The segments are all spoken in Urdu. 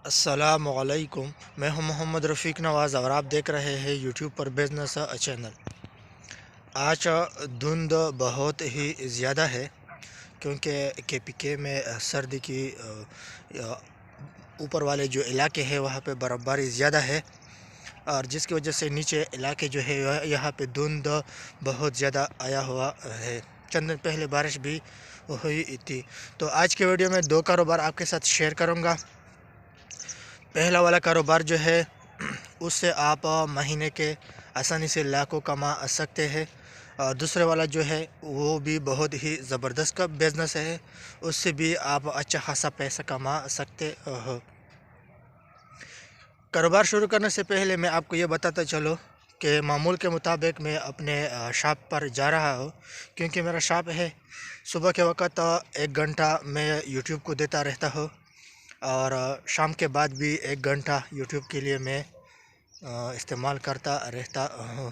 السلام علیکم، میں ہوں محمد رفیق نواز اور آپ دیکھ رہے ہیں یوٹیوب پر بزنس چینل۔ آج دھند بہت ہی زیادہ ہے کیونکہ کے پی کے میں سردی کی اوپر والے جو علاقے ہیں وہاں پہ برف باری زیادہ ہے، اور جس کی وجہ سے نیچے علاقے جو ہے یہاں پہ دھند بہت زیادہ آیا ہوا ہے۔ چند دن پہلے بارش بھی ہوئی تھی۔ تو آج کے ویڈیو میں دو کاروبار آپ کے ساتھ شیئر کروں گا۔ پہلا والا کاروبار جو ہے اس سے آپ مہینے کے آسانی سے لاکھوں کما سکتے ہیں، اور دوسرے والا جو ہے وہ بھی بہت ہی زبردست کا بزنس ہے، اس سے بھی آپ اچھا خاصا پیسہ کما سکتے ہو۔ کاروبار شروع کرنے سے پہلے میں آپ کو یہ بتاتا چلوں کہ معمول کے مطابق میں اپنے شاپ پر جا رہا ہوں، کیونکہ میرا شاپ ہے۔ صبح کے وقت 1 گھنٹہ میں یوٹیوب کو دیتا رہتا ہوں، اور شام کے بعد بھی 1 گھنٹہ یوٹیوب کے لیے میں استعمال کرتا رہتا ہوں۔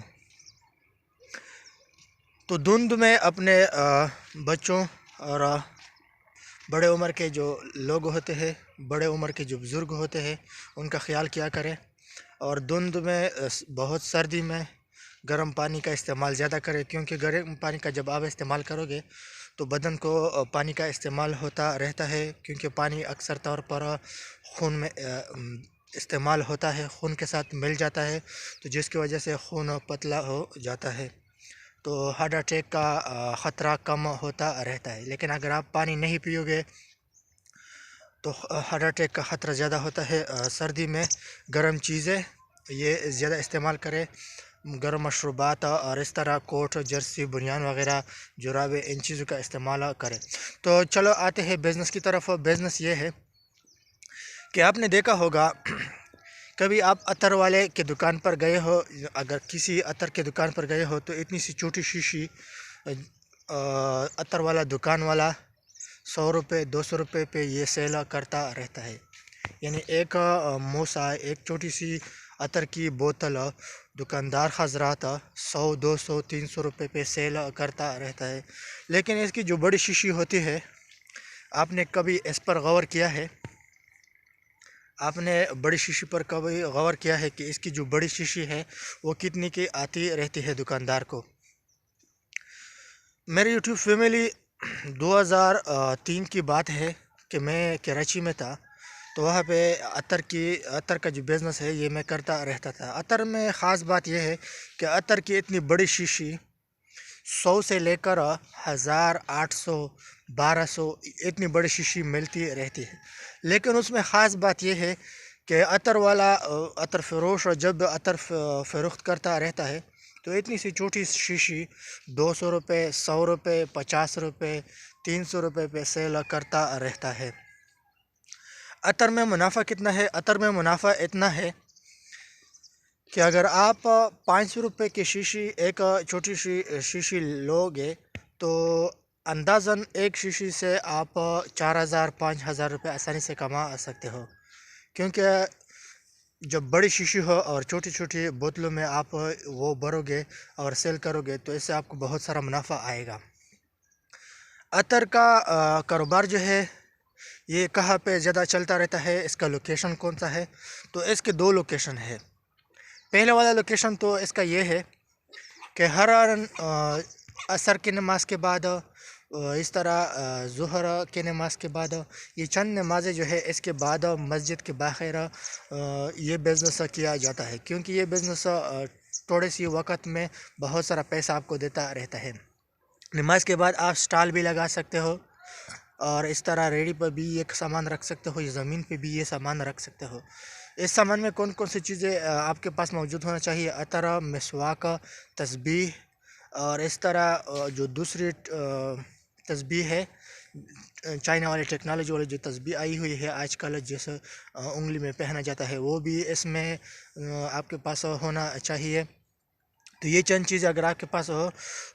تو دھند میں اپنے بچوں اور بڑے عمر کے جو لوگ ہوتے ہیں، بڑے عمر کے جو بزرگ ہوتے ہیں، ان کا خیال کیا کریں، اور دھند میں بہت سردی میں گرم پانی کا استعمال زیادہ کریں، کیونکہ گرم پانی کا جب آپ استعمال کرو گے تو بدن کو پانی کا استعمال ہوتا رہتا ہے، کیونکہ پانی اکثر طور پر خون میں استعمال ہوتا ہے، خون کے ساتھ مل جاتا ہے، تو جس کی وجہ سے خون پتلا ہو جاتا ہے، تو ہارٹ اٹیک کا خطرہ کم ہوتا رہتا ہے۔ لیکن اگر آپ پانی نہیں پیو گے تو ہارٹ اٹیک کا خطرہ زیادہ ہوتا ہے۔ سردی میں گرم چیزیں یہ زیادہ استعمال کرے، گرم مشروبات، اور اس طرح کوٹ، جرسی، بنیان وغیرہ، جرابیں، ان چیزوں کا استعمال کرے۔ تو چلو آتے ہیں بزنس کی طرف۔ بزنس یہ ہے کہ آپ نے دیکھا ہوگا کبھی آپ عطر والے کے دکان پر گئے ہو، اگر کسی عطر کے دکان پر گئے ہو تو اتنی سی چھوٹی شیشی عطر والا دکان والا 100 روپے 200 روپے پہ یہ سیل کرتا رہتا ہے، یعنی ایک موسا، ایک چھوٹی سی عطر کی بوتل دکاندار حضرات 100 200 300 روپے پہ سیل کرتا رہتا ہے۔ لیکن اس کی جو بڑی شیشی ہوتی ہے، آپ نے کبھی اس پر غور کیا ہے؟ آپ نے بڑی شیشی پر کبھی غور کیا ہے کہ اس کی جو بڑی شیشی ہے وہ کتنی کی آتی رہتی ہے دکاندار کو؟ میری یوٹیوب فیملی 2003 کی بات ہے کہ میں کراچی میں تھا، تو وہاں پہ عطر کا جو بزنس ہے یہ میں کرتا رہتا تھا۔ عطر میں خاص بات یہ ہے کہ عطر کی اتنی بڑی شیشی 100 سے لے کر 1000 800 1200 اتنی بڑی شیشی ملتی رہتی ہے، لیکن اس میں خاص بات یہ ہے کہ عطر فروش جب عطر فروخت کرتا رہتا ہے تو اتنی سی چھوٹی شیشی 200 روپے 100 روپے 50 روپے 300 روپے پہ سیل کرتا رہتا ہے۔ عطر میں منافع کتنا ہے؟ عطر میں منافع اتنا ہے کہ اگر آپ 500 روپے کی شیشی، ایک چھوٹی سی شیشی لو گے تو اندازاً ایک شیشی سے آپ 4000 5000 روپے آسانی سے کما سکتے ہو، کیونکہ جب بڑی شیشی ہو اور چھوٹی چھوٹی بوتلوں میں آپ وہ بھرو گے اور سیل کرو گے تو اس سے آپ کو بہت سارا منافع آئے گا۔ عطر کا کاروبار جو ہے یہ کہاں پہ زیادہ چلتا رہتا ہے، اس کا لوکیشن کون سا ہے؟ تو اس کے 2 لوکیشن ہے۔ پہلے والا لوکیشن تو اس کا یہ ہے کہ ہر عصر کی نماز کے بعد، اس طرح ظہر کی نماز کے بعد، یہ چند نمازیں جو ہے اس کے بعد مسجد کے باہر یہ بزنس کیا جاتا ہے، کیونکہ یہ بزنس تھوڑے سی وقت میں بہت سارا پیسہ آپ کو دیتا رہتا ہے۔ نماز کے بعد آپ سٹال بھی لگا سکتے ہو، اور اس طرح ریڑھی پر بھی یہ سامان رکھ سکتے ہو، یا زمین پہ بھی یہ سامان رکھ سکتے ہو۔ اس سامان میں کون کون سی چیزیں آپ کے پاس موجود ہونا چاہیے؟ عطر، مسواک، تسبیح، اور اس طرح جو دوسری تسبیح ہے، چائنا والی ٹیکنالوجی والی جو تسبیح آئی ہوئی ہے آج کل، جیسے انگلی میں پہنا جاتا ہے، وہ بھی اس میں آپ کے پاس ہونا چاہیے۔ تو یہ چند چیزیں اگر آپ کے پاس ہو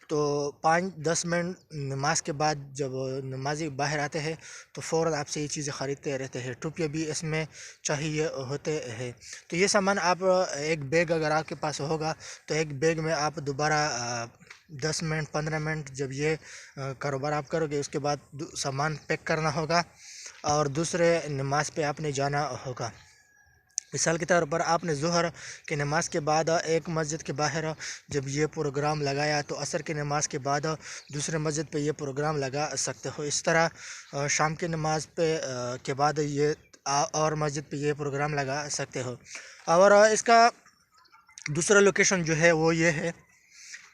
تو 5-10 منٹ نماز کے بعد جب نمازی باہر آتے ہیں تو فوراً آپ سے یہ چیزیں خریدتے رہتے ہیں۔ ٹوپیاں بھی اس میں چاہیے ہوتے ہیں۔ تو یہ سامان آپ ایک بیگ اگر آپ کے پاس ہوگا تو ایک بیگ میں آپ دوبارہ 10 منٹ 15 منٹ جب یہ کاروبار آپ کرو گے، اس کے بعد سامان پیک کرنا ہوگا، اور دوسرے نماز پہ آپ نے جانا ہوگا۔ مثال کے طور پر آپ نے ظہر کی نماز کے بعد ایک مسجد کے باہر جب یہ پروگرام لگایا تو عصر کی نماز کے بعد دوسرے مسجد پہ یہ پروگرام لگا سکتے ہو۔ اس طرح شام کی نماز پہ کے بعد یہ اور مسجد پہ یہ پروگرام لگا سکتے ہو۔ اور اس کا دوسرا لوکیشن جو ہے وہ یہ ہے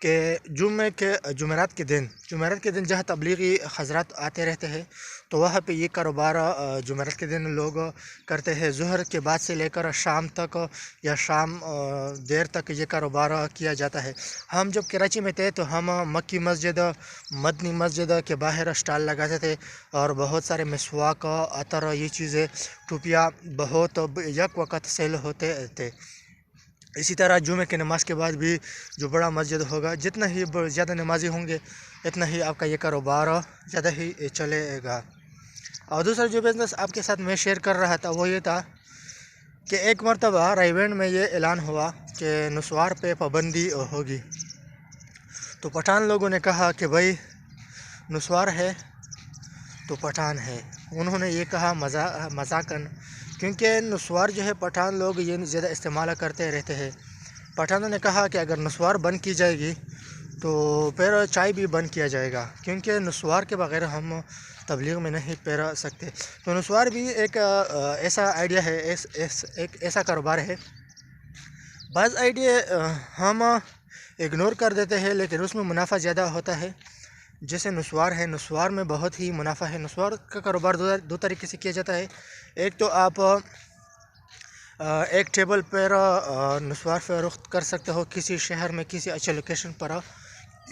کہ جمعرات کے دن جہاں تبلیغی حضرات آتے رہتے ہیں تو وہاں پہ یہ کاروبار جمعرات کے دن لوگ کرتے ہیں۔ ظہر کے بعد سے لے کر شام تک یا شام دیر تک یہ کاروبار کیا جاتا ہے۔ ہم جب کراچی میں تھے تو ہم مکی مسجد، مدنی مسجد کے باہر اسٹال لگاتے تھے اور بہت سارے مسواک، عطر، یہ چیزیں، ٹوپیاں بہت یک وقت سیل ہوتے تھے۔ اسی طرح جمعہ کی نماز کے بعد بھی جو بڑا مسجد ہوگا، جتنا ہی زیادہ نمازی ہوں گے اتنا ہی آپ کا یہ کاروبار زیادہ ہی چلے گا۔ اور دوسرا جو بزنس آپ کے ساتھ میں شیئر کر رہا تھا وہ یہ تھا کہ ایک مرتبہ رائیونڈ میں یہ اعلان ہوا کہ نسوار پہ پابندی ہوگی، تو پٹھان لوگوں نے کہا کہ بھائی نسوار ہے تو پٹھان ہے۔ انہوں نے یہ کہا مذاقاً، کیونکہ نسوار جو ہے پٹھان لوگ یہ زیادہ استعمال کرتے رہتے ہیں۔ پٹھانوں نے کہا کہ اگر نسوار بند کی جائے گی تو پھر چائے بھی بند کیا جائے گا، کیونکہ نسوار کے بغیر ہم تبلیغ میں نہیں پیر سکتے۔ تو نسوار بھی ایک ایسا آئیڈیا ہے، ایک ایسا کاروبار ہے، بعض آئیڈیا ہم اگنور کر دیتے ہیں لیکن اس میں منافع زیادہ ہوتا ہے۔ جیسے نسوار ہے، نسوار میں بہت ہی منافع ہے۔ نسوار کا کاروبار دو طریقے سے کیا جاتا ہے۔ ایک تو آپ ایک ٹیبل پر نسوار فروخت کر سکتے ہو کسی شہر میں کسی اچھے لوکیشن پر،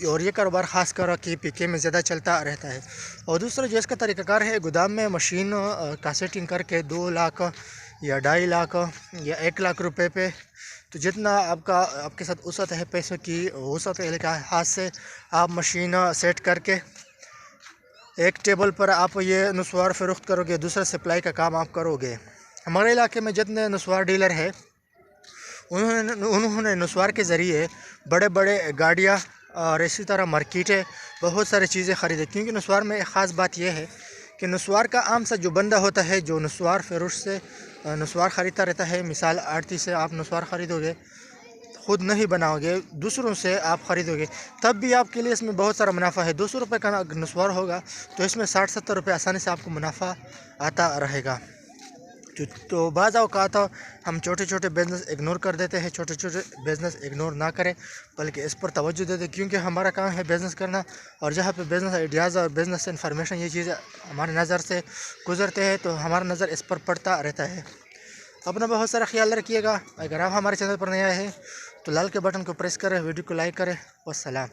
اور یہ کاروبار خاص کر کے پی کے میں زیادہ چلتا رہتا ہے۔ اور دوسرا جو اس کا طریقہ کار ہے، گودام میں مشین کا سیٹنگ کر کے 2 لاکھ یا 2.5 لاکھ یا 1 لاکھ روپے پہ، تو جتنا آپ کے ساتھ وسعت ہے پیسوں کی، وسعت کے ہاتھ سے آپ مشین سیٹ کر کے ایک ٹیبل پر آپ یہ نسوار فروخت کرو گے، دوسرا سپلائی کا کام آپ کرو گے۔ ہمارے علاقے میں جتنے نسوار ڈیلر ہیں انہوں نے نسوار کے ذریعے بڑے بڑے گاڑیاں اور اسی طرح مارکیٹیں بہت ساری چیزیں خریدے، کیونکہ نسوار میں ایک خاص بات یہ ہے کہ نسوار کا عام سا جو بندہ ہوتا ہے جو نسوار فروش سے نسوار خریدتا رہتا ہے، مثال آڑتی سے آپ نسوار خریدو گے، خود نہیں بناؤ گے، دوسروں سے آپ خریدو گے، تب بھی آپ کے لیے اس میں بہت سارا منافع ہے۔ 200 روپے کا نسوار ہوگا تو اس میں 60-70 روپے آسانی سے آپ کو منافع آتا رہے گا۔ تو بعض اوقات ہم چھوٹے چھوٹے بزنس اگنور کر دیتے ہیں۔ چھوٹے چھوٹے بزنس اگنور نہ کریں بلکہ اس پر توجہ دے دیں، کیونکہ ہمارا کام ہے بزنس کرنا، اور جہاں پہ بزنس آئیڈیاز اور بزنس انفارمیشن یہ چیزیں ہمارے نظر سے گزرتے ہیں تو ہمارا نظر اس پر پڑتا رہتا ہے۔ اپنا بہت سارا خیال رکھیے گا۔ اگر آپ ہمارے چینل پر نئے آئے ہیں تو لال کے بٹن کو پریس کریں، ویڈیو کو لائک کریں۔ والسلام۔